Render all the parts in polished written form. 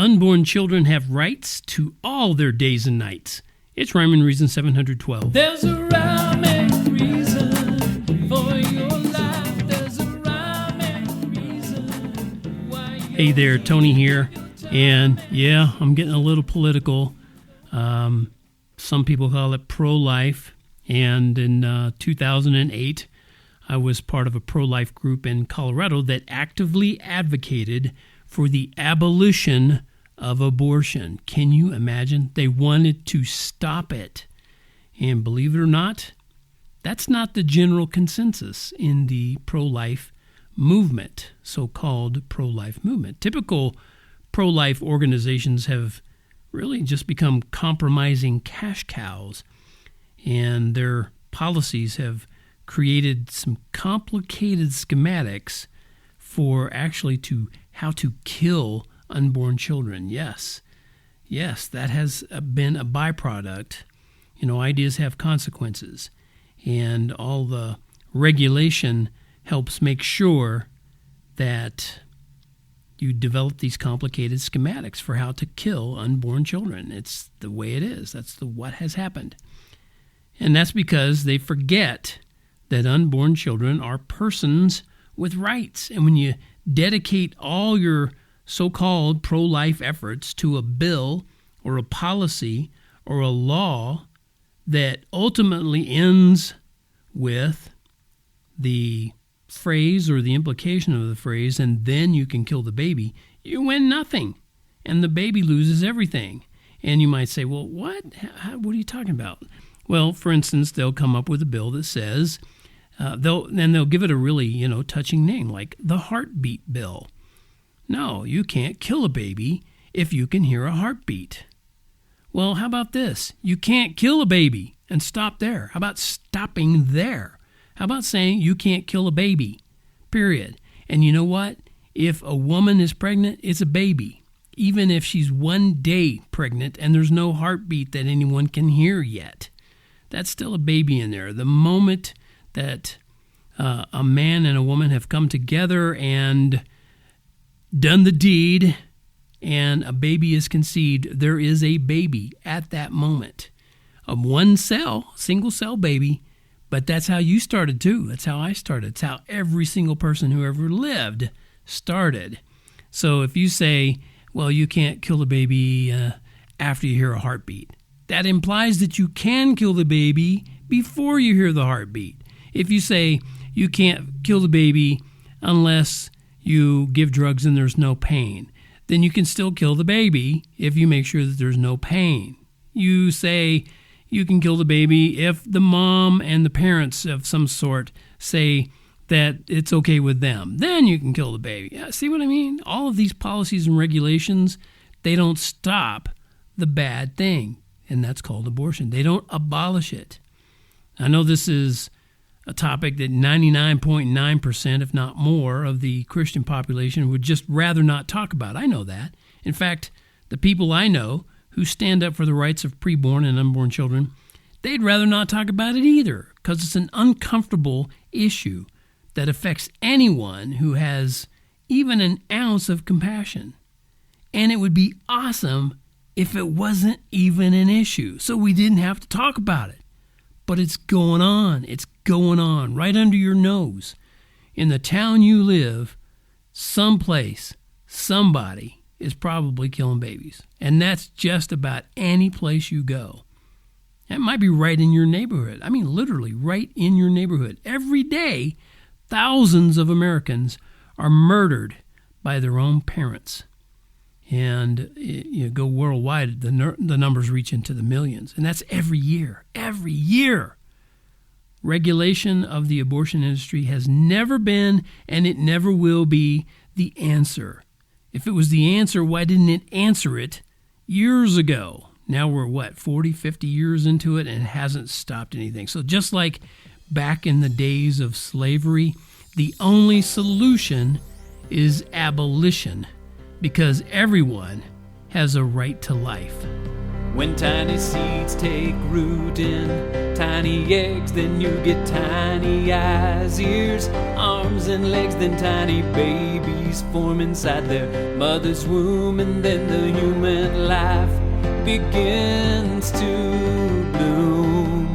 Unborn children have rights to all their days and nights. It's Rhyme and Reason 712. There's a rhyme and reason for your life. There's a rhyme and reason why you... Hey there, Tony here. And yeah, I'm getting a little political. Some people call it pro-life. And in 2008, I was part of a pro-life group in Colorado that actively advocated for the abolition of abortion. Can you imagine? They wanted to stop it. And believe it or not, that's not the general consensus in the pro-life movement, so-called pro-life movement. Typical pro-life organizations have really just become compromising cash cows, and their policies have created some complicated schematics for actually how to kill unborn children. Yes, that has been a byproduct. You know, ideas have consequences, and all the regulation helps make sure that you develop these complicated schematics for how to kill unborn children. It's the way it is. That's what has happened. And that's because they forget that unborn children are persons with rights. And when you dedicate all your so-called pro-life efforts to a bill or a policy or a law that ultimately ends with the phrase or the implication of the phrase, and then you can kill the baby, you win nothing. And the baby loses everything. And you might say, well, what are you talking about? Well, for instance, they'll come up with a bill that says, they'll give it a really, touching name, like the heartbeat bill. No, you can't kill a baby if you can hear a heartbeat. Well, how about this? You can't kill a baby and stop there. How about stopping there? How about saying you can't kill a baby, period? And you know what? If a woman is pregnant, it's a baby. Even if she's 1 day pregnant and there's no heartbeat that anyone can hear yet, that's still a baby in there. The moment that a man and a woman have come together and done the deed and a baby is conceived, there is a baby at that moment. A single cell baby, but that's how you started too. That's how I started. It's how every single person who ever lived started. So if you say, well, you can't kill the baby after you hear a heartbeat, that implies that you can kill the baby before you hear the heartbeat. If you say you can't kill the baby unless you give drugs and there's no pain, then you can still kill the baby if you make sure that there's no pain. You say you can kill the baby if the mom and the parents of some sort say that it's okay with them. Then you can kill the baby. Yeah, see what I mean? All of these policies and regulations, they don't stop the bad thing, and that's called abortion. They don't abolish it. I know this is a topic that 99.9%, if not more, of the Christian population would just rather not talk about. I know that. In fact, the people I know who stand up for the rights of preborn and unborn children, they'd rather not talk about it either, because it's an uncomfortable issue that affects anyone who has even an ounce of compassion. And it would be awesome if it wasn't even an issue, so we didn't have to talk about it. But it's going on. It's going on right under your nose. In the town you live, someplace, somebody is probably killing babies. And that's just about any place you go. That might be right in your neighborhood. I mean, literally right in your neighborhood. Every day, thousands of Americans are murdered by their own parents. And you go worldwide, the numbers reach into the millions. And that's every year. Every year. Regulation of the abortion industry has never been, and it never will be, the answer. If it was the answer, why didn't it answer it years ago? Now we're, 40, 50 years into it, and it hasn't stopped anything. So just like back in the days of slavery, the only solution is abolition, because everyone has a right to life. When tiny seeds take root in tiny eggs, then you get tiny eyes, ears, arms, and legs. Then tiny babies form inside their mother's womb, and then the human life begins to bloom.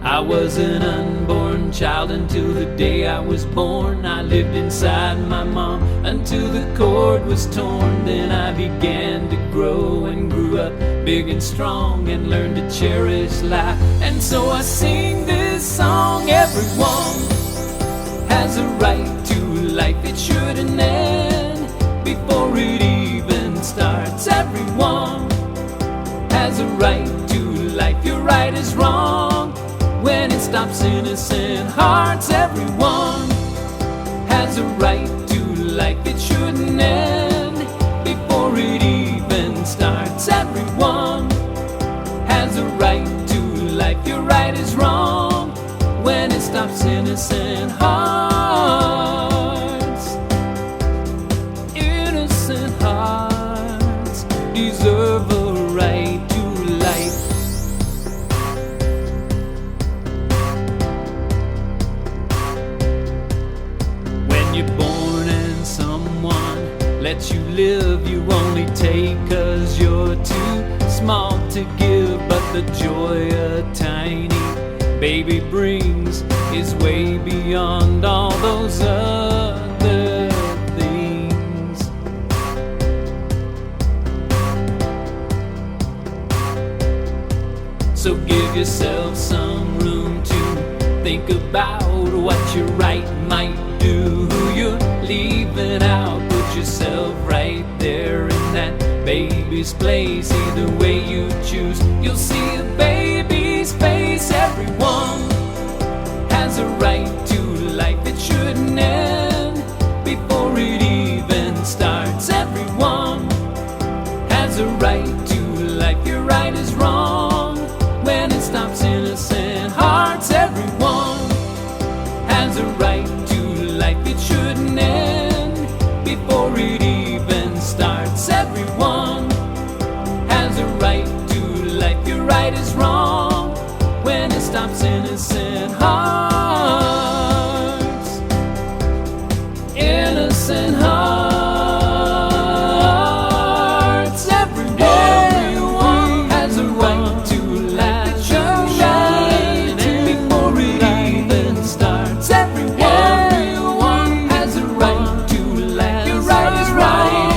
I was an unborn child until the day I was born. I lived inside my mom until the cord was torn. Then I began to grow and grew up big and strong and learned to cherish life. And so I sing this song. Everyone has a right to life. It shouldn't end before it even starts. Everyone has a right to life. Your right is wrong when it stops innocent hearts. Everyone has a right to life. It shouldn't end before it even starts. Everyone has a right to life. Your right is wrong when it stops innocent hearts. Innocent hearts deserve a right to life. You're born and someone lets you live. You only take 'cause you're too small to give. But the joy a tiny baby brings is way beyond all those other things. So give yourself some room to think about what your right might do, who you're leaving out. Put yourself right there in that baby's place. Either way you choose, you'll see a baby's face. Everyone has a right to life. It shouldn't end before it even starts. Everyone has a right to life. Your right is wrong when it stops innocent hearts. Everyone has a right to life. It shouldn't end before it even starts. Everyone has a right to life. Your right is wrong when it stops innocent hearts. Innocent hearts. Everyone has a right to life. It shouldn't end before it even starts. Everyone has a right to life. Your right is wrong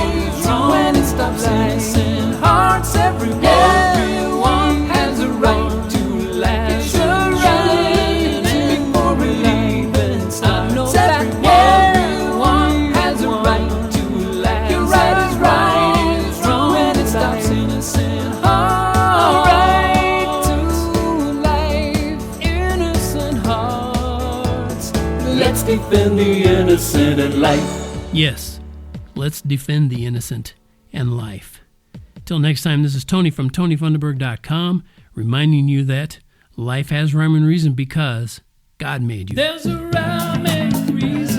when it stops innocent hearts. Everyone has a right to life. It shouldn't end before it even starts. Everyone has a right to life. Your right is wrong when it stops innocent hearts. Right to life, innocent hearts. Let's defend the innocent and life. Yes, let's defend the innocent and life. Till next time, this is Tony from TonyFunderburk.com, reminding you that life has rhyme and reason because God made you. There's a rhyme and reason.